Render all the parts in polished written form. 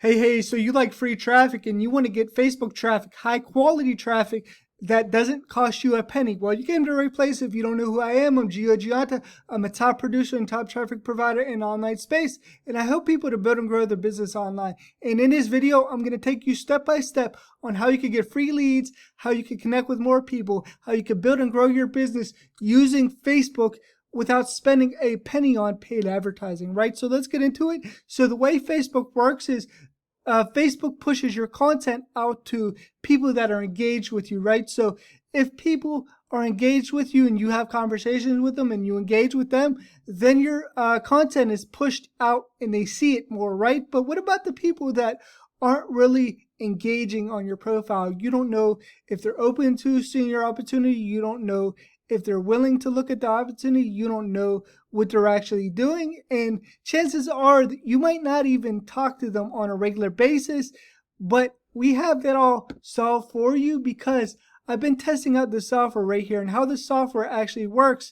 Hey, so you like free traffic and you want to get Facebook traffic, high quality traffic that doesn't cost you a penny. Well, you came to the right place. If you don't know who I am, I'm Gio Gianta. I'm a top producer and top traffic provider in online space, and I help people to build and grow their business online. And in this video, I'm going to take you step by step on how you can get free leads, how you can connect with more people, how you can build and grow your business using Facebook without spending a penny on paid advertising, right? So let's get into it. So the way Facebook works is Facebook pushes your content out to people that are engaged with you, right? So if people are engaged with you and you have conversations with them and you engage with them, then your content is pushed out and they see it more, right? But what about the people that aren't really engaging on your profile? You don't know if they're open to seeing your opportunity. You don't know if they're willing to look at the opportunity. You don't know what they're actually doing, and chances are that you might not even talk to them on a regular basis. But we have that all solved for you because I've been testing out the software right here, and how the software actually works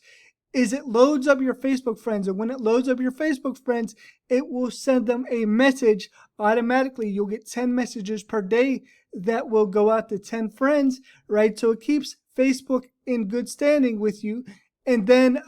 is it loads up your Facebook friends, and when it loads up your Facebook friends, it will send them a message automatically. You'll get 10 messages per day that will go out to 10 friends, right? So it keeps Facebook in good standing with you. And then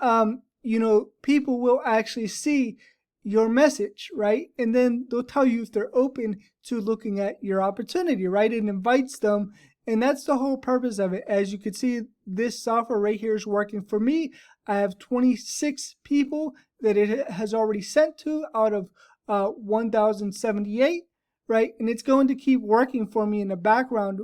people will actually see your message, right? And then they'll tell you if they're open to looking at your opportunity, right? It invites them. And that's the whole purpose of it. As you can see, this software right here is working for me. I have 26 people that it has already sent to out of 1,078, right? And it's going to keep working for me in the background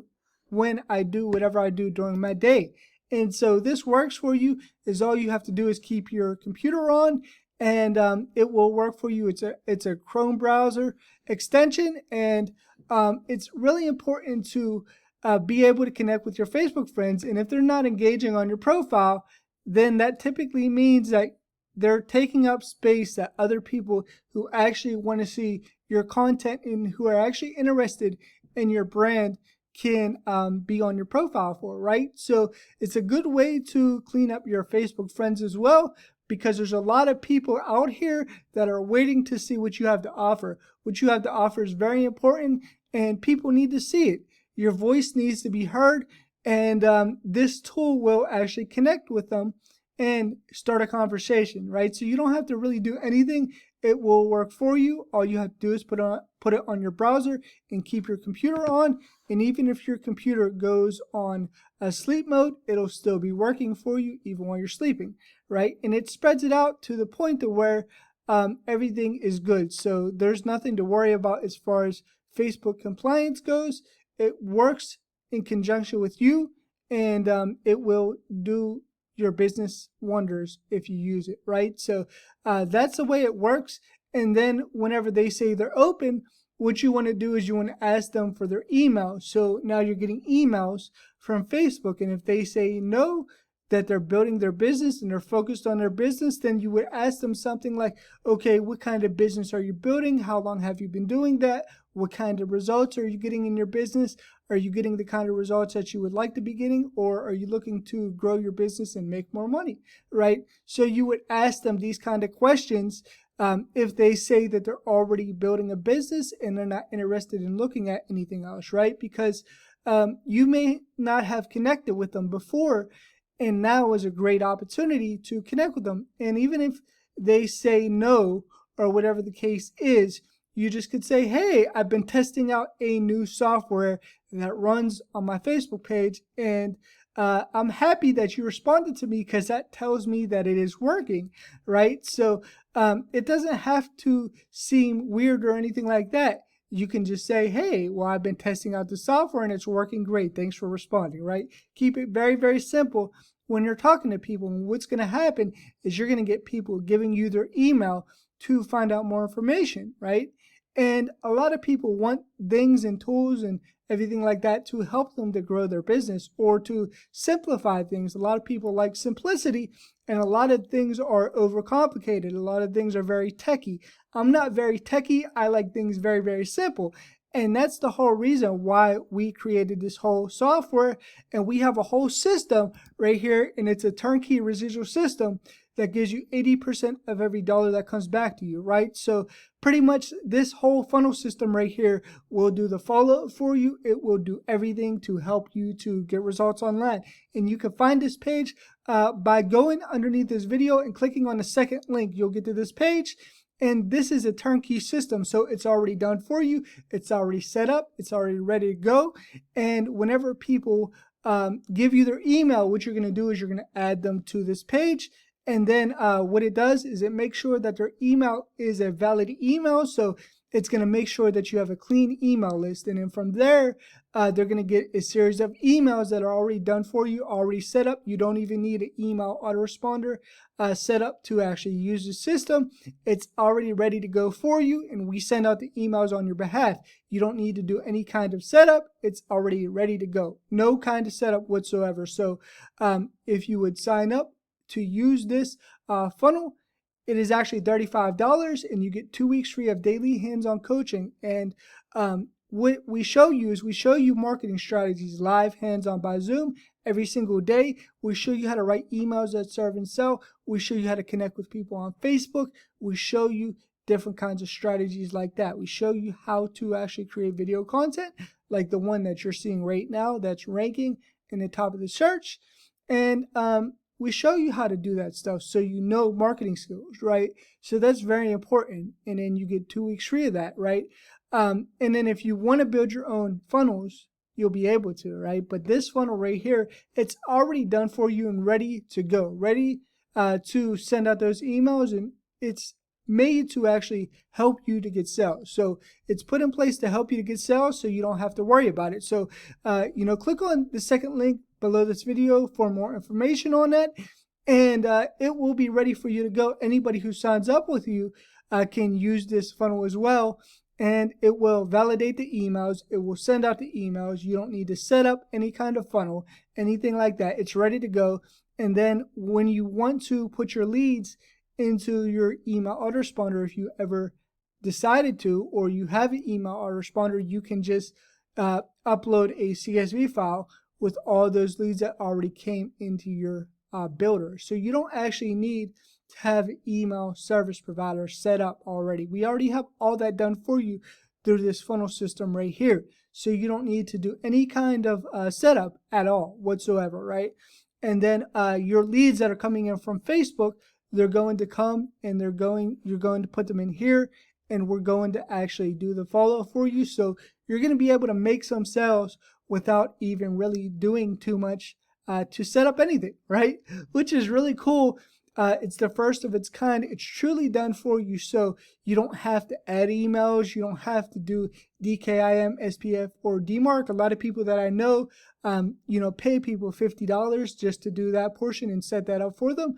when I do whatever I do during my day. And so this works for you. Is all you have to do is keep your computer on, and it will work for you. It's a Chrome browser extension, and it's really important to be able to connect with your Facebook friends. And if they're not engaging on your profile, then that typically means that they're taking up space that other people who actually want to see your content and who are actually interested in your brand can be on your profile for, right? So it's a good way to clean up your Facebook friends as well, because there's a lot of people out here that are waiting to see what you have to offer. What you have to offer is very important, and people need to see it. Your voice needs to be heard, and this tool will actually connect with them and start a conversation, right? So you don't have to really do anything. It will work for you. All you have to do is put it on your browser and keep your computer on. And even if your computer goes on a sleep mode, it'll still be working for you even while you're sleeping, right? And it spreads it out to the point to where everything is good. So there's nothing to worry about as far as Facebook compliance goes. It works in conjunction with you, and it will do your business wonders if you use it, right? So that's the way it works. And then whenever they say they're open, what you want to do is you want to ask them for their email. So now you're getting emails from Facebook, and if they say no, that they're building their business and they're focused on their business, then you would ask them something like, okay, what kind of business are you building? How long have you been doing that? What kind of results are you getting in your business? Are you getting the kind of results that you would like to be getting, or are you looking to grow your business and make more money, right? So you would ask them these kind of questions. If they say that they're already building a business and they're not interested in looking at anything else, right? Because you may not have connected with them before, and now is a great opportunity to connect with them. And even if they say no, or whatever the case is, you just could say, hey, I've been testing out a new software that runs on my Facebook page, and I'm happy that you responded to me because that tells me that it is working, right? So it doesn't have to seem weird or anything like that. You can just say, hey, well, I've been testing out the software and it's working great. Thanks for responding, right? Keep it very, very simple when you're talking to people. And what's going to happen is you're going to get people giving you their email to find out more information, right? And a lot of people want things and tools and everything like that to help them to grow their business or to simplify things. A lot of people like simplicity, and a lot of things are overcomplicated. A lot of things are very techy. I'm not very techy. I like things very, very simple. And that's the whole reason why we created this whole software. And we have a whole system right here, and it's a turnkey residual system that gives you 80% of every dollar that comes back to you, right? So pretty much this whole funnel system right here will do the follow-up for you. It will do everything to help you to get results online. And you can find this page by going underneath this video and clicking on the second link. You'll get to this page. And this is a turnkey system, so it's already done for you. It's already set up. It's already ready to go. And whenever people give you their email, what you're going to do is you're going to add them to this page. And then what it does is it makes sure that their email is a valid email. So it's going to make sure that you have a clean email list. And then from there, they're going to get a series of emails that are already done for you, already set up. You don't even need an email autoresponder set up to actually use the system. It's already ready to go for you, and we send out the emails on your behalf. You don't need to do any kind of setup. It's already ready to go. No kind of setup whatsoever. So if you would sign up to use this funnel, it is actually $35, and you get 2 weeks free of daily hands-on coaching. And what we show you is we show you marketing strategies live, hands-on by Zoom every single day. We show you how to write emails that serve and sell. We show you how to connect with people on Facebook. We show you different kinds of strategies like that. We show you how to actually create video content like the one that you're seeing right now that's ranking in the top of the search. And we show you how to do that stuff so you know marketing skills, right? So that's very important. And then you get 2 weeks free of that, right? And then if you want to build your own funnels, you'll be able to, right? But this funnel right here, it's already done for you and ready to go, ready to send out those emails. And it's made to actually help you to get sales. So it's put in place to help you to get sales so you don't have to worry about it. So, click on the second link below this video for more information on that, and it will be ready for you to go. Anybody who signs up with you can use this funnel as well, and it will validate the emails. It will send out the emails. You don't need to set up any kind of funnel, anything like that. It's ready to go. And then when you want to put your leads into your email autoresponder, if you ever decided to, or you have an email autoresponder, you can just upload a CSV file with all those leads that already came into your builder. So you don't actually need to have an email service provider set up already. We already have all that done for you through this funnel system right here. So you don't need to do any kind of setup at all whatsoever, right? And then your leads that are coming in from Facebook, they're going to come and you're going to put them in here, and we're going to actually do the follow-up for you. So you're going to be able to make some sales without even really doing too much to set up anything, right? Which is really cool. It's the first of its kind. It's truly done for you, so you don't have to add emails. You don't have to do DKIM, SPF, or DMARC. A lot of people that I know, pay people $50 just to do that portion and set that up for them.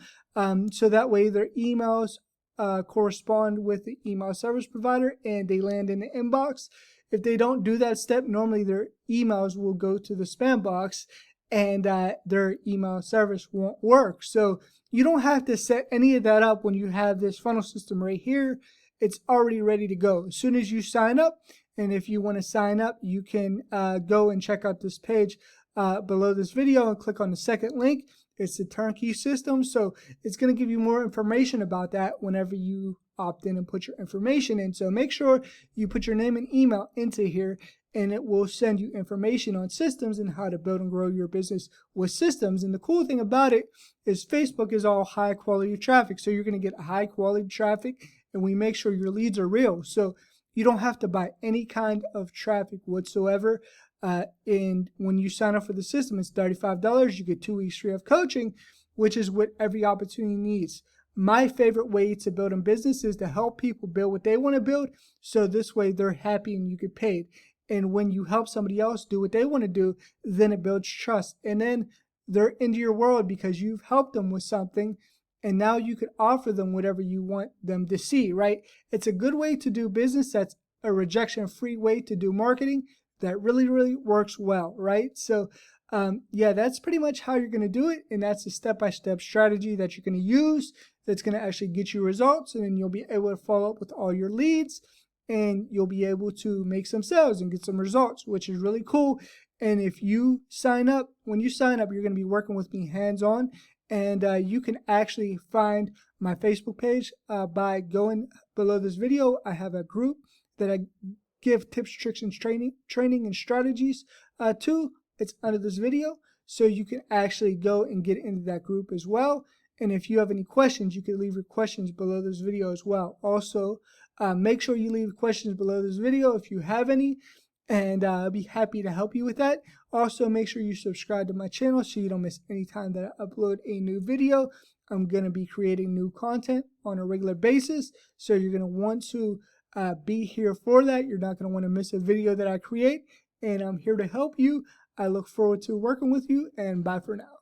So that way their emails correspond with the email service provider and they land in the inbox. If they don't do that step, normally their emails will go to the spam box and their email service won't work. So you don't have to set any of that up when you have this funnel system right here. It's already ready to go. As soon as you sign up, and if you want to sign up, you can go and check out this page below this video and click on the second link. It's a turnkey system, so it's going to give you more information about that whenever you opt in and put your information in. So make sure you put your name and email into here, and it will send you information on systems and how to build and grow your business with systems. And the cool thing about it is Facebook is all high quality traffic. So you're going to get high quality traffic, and we make sure your leads are real. So you don't have to buy any kind of traffic whatsoever. And when you sign up for the system, it's $35. You get 2 weeks free of coaching, which is what every opportunity needs. My favorite way to build a business is to help people build what they want to build, so this way they're happy and you get paid. And when you help somebody else do what they want to do, then it builds trust. And then they're into your world because you've helped them with something, and now you could offer them whatever you want them to see, right? It's a good way to do business. That's a rejection-free way to do marketing that really, really works well, right? So that's pretty much how you're going to do it. And that's a step-by-step strategy that you're going to use that's going to actually get you results. And then you'll be able to follow up with all your leads, and you'll be able to make some sales and get some results, which is really cool. And if you sign up, when you sign up, you're going to be working with me hands-on, And you can actually find my Facebook page by going below this video. I have a group that I give tips, tricks, and training and strategies to. It's under this video, so you can actually go and get into that group as well. And if you have any questions, you can leave your questions below this video as well. Also, make sure you leave questions below this video if you have any, and I'll be happy to help you with that. Also, make sure you subscribe to my channel so you don't miss any time that I upload a new video. I'm going to be creating new content on a regular basis, so you're going to want to be here for that. You're not going to want to miss a video that I create, and I'm here to help you. I look forward to working with you, and bye for now.